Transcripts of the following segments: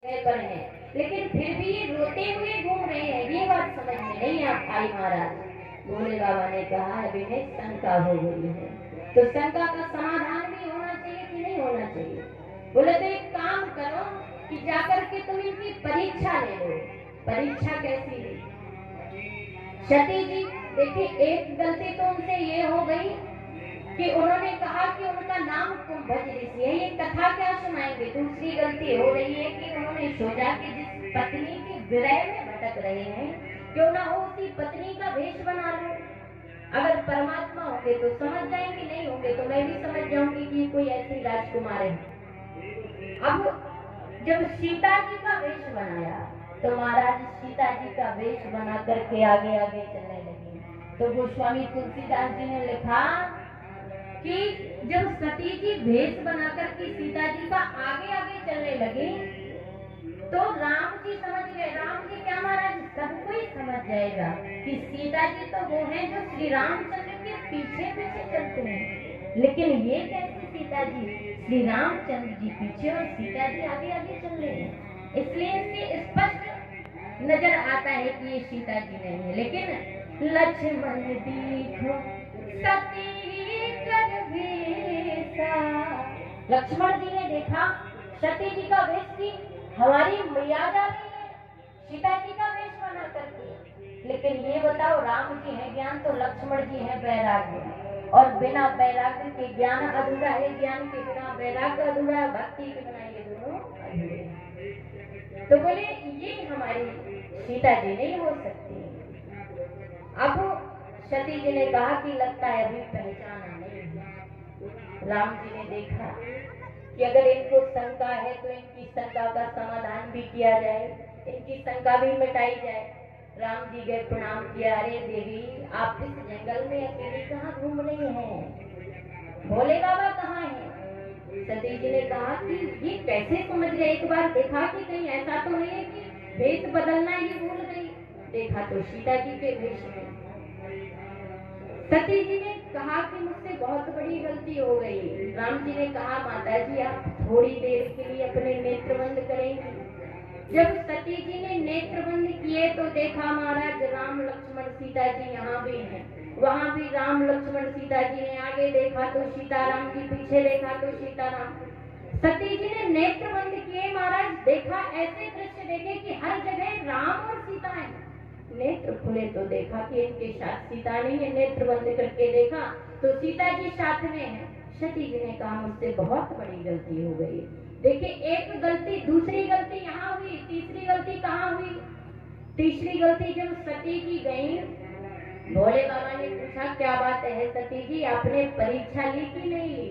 पर है, लेकिन फिर भी ये रोते हुए घूम रहे हैं। ये बात समझ में नहीं आई महाराज। भोले बाबा ने कहा अभी नहीं, शंका हो गई है, तो शंका का समाधान भी होना चाहिए कि नहीं होना चाहिए। बोले तो एक काम करो कि जाकर के तुम इनकी परीक्षा ले लो। परीक्षा कैसी ली? सती जी देखिए, एक गलती तो उनसे ये हो गई कि उन्होंने कहा कि उनका नाम कुंभज ऋषि है। ये कथा क्या सुनाएंगे? दूसरी गलती हो रही है कि उन्होंने सोचा कि जिस पत्नी के विरह में भटक रहे हैं, क्यों ना हो उसी पत्नी का वेश बना लो। अगर परमात्मा होंगे तो समझ जाएंगे, नहीं होंगे तो मैं भी समझ जाऊंगी कि कोई ऐसी राजकुमार है। अब जब सीता जी का वेश बनाया तो महाराज सीता जी का वेश बना करके आगे आगे चलने लगे। तो गोस्वामी तुलसीदास जी ने लिखा कि जब सती जी भेष बनाकर के सीता जी का आगे आगे चलने लगे तो राम जी समझ गए। राम जी क्या महाराज, सब कोई समझ जाएगा कि सीता जी तो वो हैं जो श्री रामचंद्र के पीछे पीछे चलते हैं। लेकिन ये कैसे सीता जी, श्री रामचंद्र जी पीछे और सीता जी आगे आगे चल रहे हैं। इसलिए इससे स्पष्ट नजर आता है कि ये सीता जी नहीं है। लेकिन लक्ष्मण दीखो सती कर भेषा, लक्ष्मण जी ने देखा सती जी का वेश की हमारी मर्यादा नहीं है, सीता जी का वेश बना करके। लेकिन ये बताओ, राम जी है ज्ञान तो लक्ष्मण जी है वैराग्य, और बिना वैराग्य के ज्ञान अधूरा है, ज्ञान के बिना वैराग्य अधूरा है, भक्ति के बिना ये दोनों अधूरे। तो बोले ये हमारी सीता जी नहीं हो सकती। अब सती जी ने कहा कि लगता है अभी पहचाना नहीं है। राम जी ने देखा कि अगर इनको शंका है तो इनकी शंका का समाधान भी किया जाए, इनकी शंका भी मिटाई जाए। राम जी गए, प्रणाम किया। अरे देवी, आप इस जंगल में अकेले कहाँ घूम रही हैं? भोले बाबा कहाँ हैं? सती जी ने कहा कि ये कैसे समझ गए? एक बार देखा कि कहीं ऐसा तो नहीं है कि वेश बदलना ही भूल गई। देखा तो सीता जी के वेश में। सती जी ने कहा कि मुझसे बहुत बड़ी गलती हो गई। राम जी ने कहा माता जी आप थोड़ी देर के लिए अपने नेत्र बंद करेंगे। जब सती जी ने नेत्र बंद किए तो देखा महाराज राम लक्ष्मण सीता जी यहाँ भी हैं, वहाँ भी राम लक्ष्मण सीता जी हैं। आगे देखा तो सीताराम जी, पीछे देखा तो सीताराम। सती जी ने नेत्र बंद किए महाराज, देखा ऐसे दृश्य देखे कि हर जगह राम और सीता है। नेत्र खुले तो देखा कि इनके साथ सीता नहीं है। नेत्र बंद करके देखा तो सीता जी साथ में है। सती जी ने कहा मुझसे बहुत बड़ी गलती हो गई। देखिए, एक गलती, दूसरी गलती यहाँ हुई, तीसरी गलती कहाँ हुई? तीसरी गलती जब सती जी गई, भोले बाबा ने पूछा क्या बात है सती जी, आपने परीक्षा ली कि नहीं ली?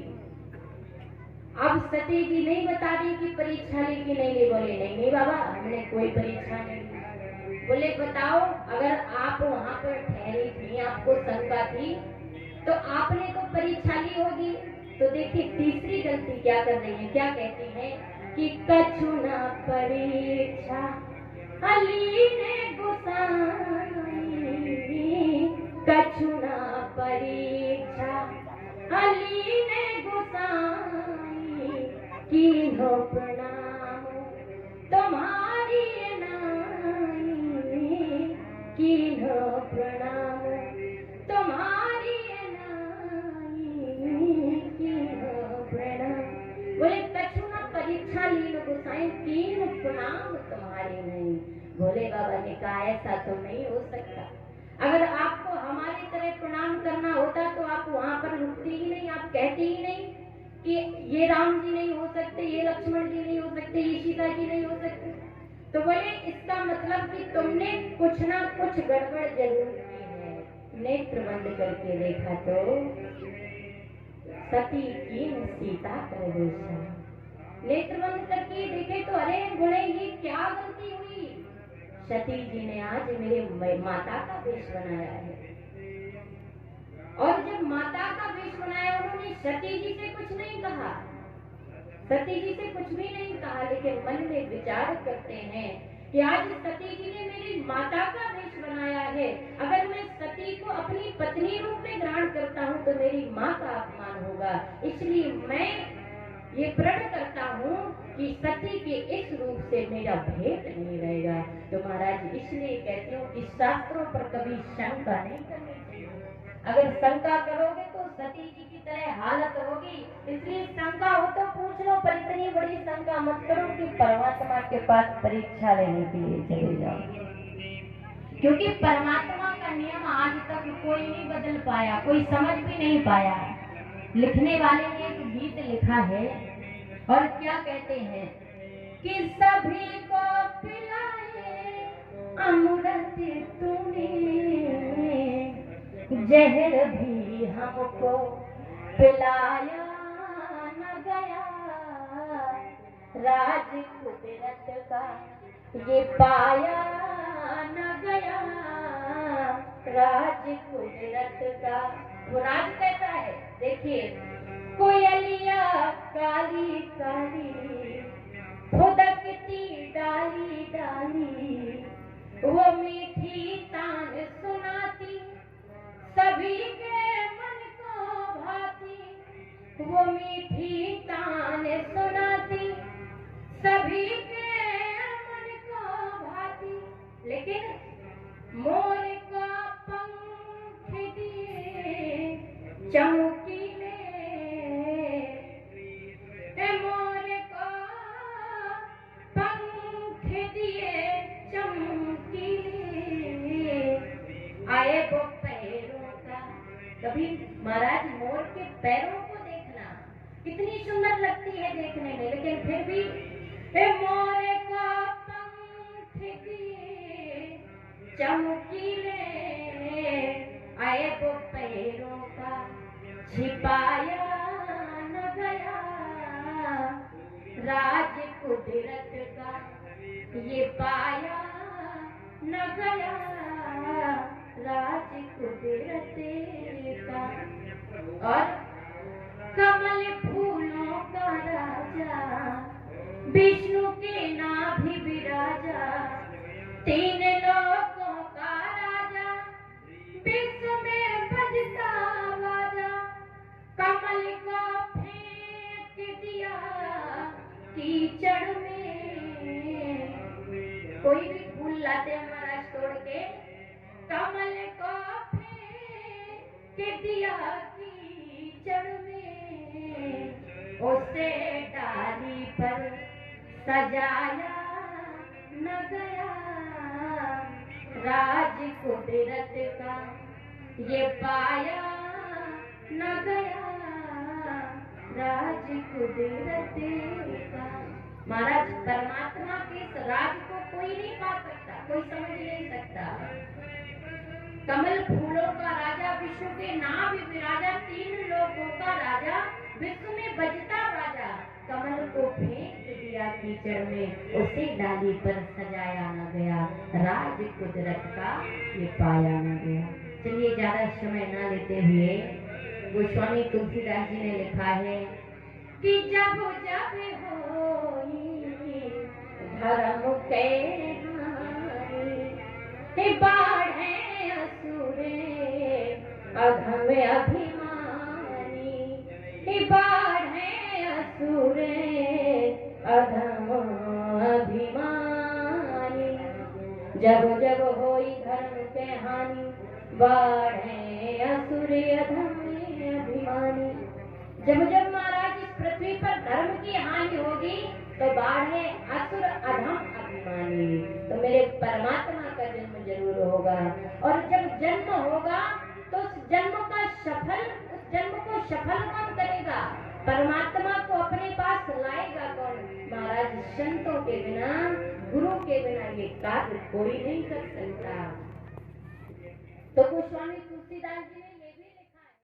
अब सती जी नहीं बता रही कि परीक्षा ली कि नहीं ली। बोले नहीं बाबा, हमने कोई परीक्षा नहीं ली। बोले बताओ, अगर आप वहाँ पर ठहरी थी, आपको शंका थी, तो आपने तो परीक्षा ली होगी। तो देखिए तीसरी गलती क्या कर रही है, क्या कहती है कि कछु न परीक्षा अली ने गुसाई, कछु न परीक्षा अली ने गुसाई, कीन्हो प्रणाम तुम्हारी कीन्हो प्रणाम तुम्हारी कीन्हो प्रणाम। बोले कछु न परीक्षा लीन गोसाई, कीन्हो प्रणाम तुम्हारी नहीं। भोले बाबा ने कहा ऐसा तो नहीं हो सकता। अगर आपको हमारी तरह प्रणाम करना होता तो आप वहां पर रुकती ही नहीं, आप कहते ही नहीं कि ये राम जी नहीं हो सकते, ये लक्ष्मण जी नहीं हो सकते, ये सीता जी नहीं हो सकते। तो बोले इसका मतलब कि तुमने कुछ ना कुछ गड़बड़ जरूर की है। नेत्र बंद करके देखा तो सती की सीता कर भेषा। नेत्र बंद करके देखे तो अरे बोले ये क्या गलती हुई? सती जी ने आज मेरे माता का वेश बनाया है। और जब माता का वेश बनाया, उन्होंने सती जी से कुछ नहीं कहा, सती जी से कुछ भी नहीं कहा, लेकिन मन में विचार करते हैं कि आज सती जी ने मेरी माता का वेश बनाया है। अगर मैं सती को अपनी पत्नी रूप में ग्रहण करता हूँ तो मेरी माँ का अपमान होगा, इसलिए मैं ये प्रण करता हूँ कि सती के इस रूप से मेरा भेद नहीं रहेगा। तो महाराज इसलिए कहती हूँ कि शास्त्रों पर कभी शंका नहीं करनी चाहिए। अगर शंका करोगे तो सती जी की तरह हालत होगी। इसलिए शंका हो तो पूछ लो, पर इतनी बड़ी शंका मत करो कि परमात्मा के पास परीक्षा लेने के लिए चले जाओ। क्योंकि परमात्मा का नियम आज तक कोई नहीं बदल पाया, कोई समझ भी नहीं पाया। लिखने वाले ने एक गीत लिखा है और क्या कहते हैं कि सभी को पिलाए अमृत तूने, जहर भी हमको पिलाया न गया, राज कुदरत का ये पाया न गया, राज कुदरत का। वो राज कैसा है देखिए, कोयलिया काली काली फुदकती डाली डाली, वो मीठी तान सुनाती सभी के मन को भाती, वो मीठी तान सुनाती सभी के मन को भाती। लेकिन मोर का पंख दिए चमकीले, मोर का पंख दिए चमकीले, आए वो पैरों का। कभी महाराज मोर के पैरों को देखना कितनी सुंदर लगती है देखने में, लेकिन फिर भी मोर का पंख दिए चमकीले, आए वो पैरों का छिपाया न गया, राज कुदरत का ये पाया न गया, राज कुदरत का। और कमल फूलों का राजा विष्णु के नाभि विराजा, तीन लोकों का राजा विश्व में बजता बाजा, कमल को फेंक दिया कीचड़ में। कोई भी फूल लाते हैं महाराज तोड़ के, कमल को फेंक दिया कीचड़ में, उसे डाली पर सजाया न गया, राज कुदरत का ये पाया न गया, राज कुदरत का। महाराज परमात्मा के इस राज को कोई नहीं पा सकता, कोई समझ नहीं सकता। कमल फूलों का राजा विष्णु के नाभि विराजा, तीन लोकों का राजा विश्व में बजता राजा, कमल को फेंक दिया कीचड़ में, उसे डाली पर सजाया न गया, राज कुदरत का ये पाया न गया। चलिए ज्यादा समय न लेते हुए गोस्वामी तुलसीदास जी ने लिखा है कि जब जब होई धर्म के बाढ़े असुरे अधम अभिमानी, बाढ़े असुरे अधम अभिमानी, जब जब होई धर्म के हानि बाढ़े असुरे अधम अभिमानी। जब जब महाराज इस पृथ्वी पर धर्म की हानि होगी तो बाढ़े असुर अधम अभिमानी, तो मेरे परमात्मा का जन्म जरूर होगा। और जब जन्म होगा तो उस जन्म को सफल कौन करेगा? परमात्मा को अपने पास लाएगा कौन? महाराज संतों के बिना, गुरु के बिना ये कार्य कोई नहीं कर सकता। तो गोस्वामी तुलसीदास जी ने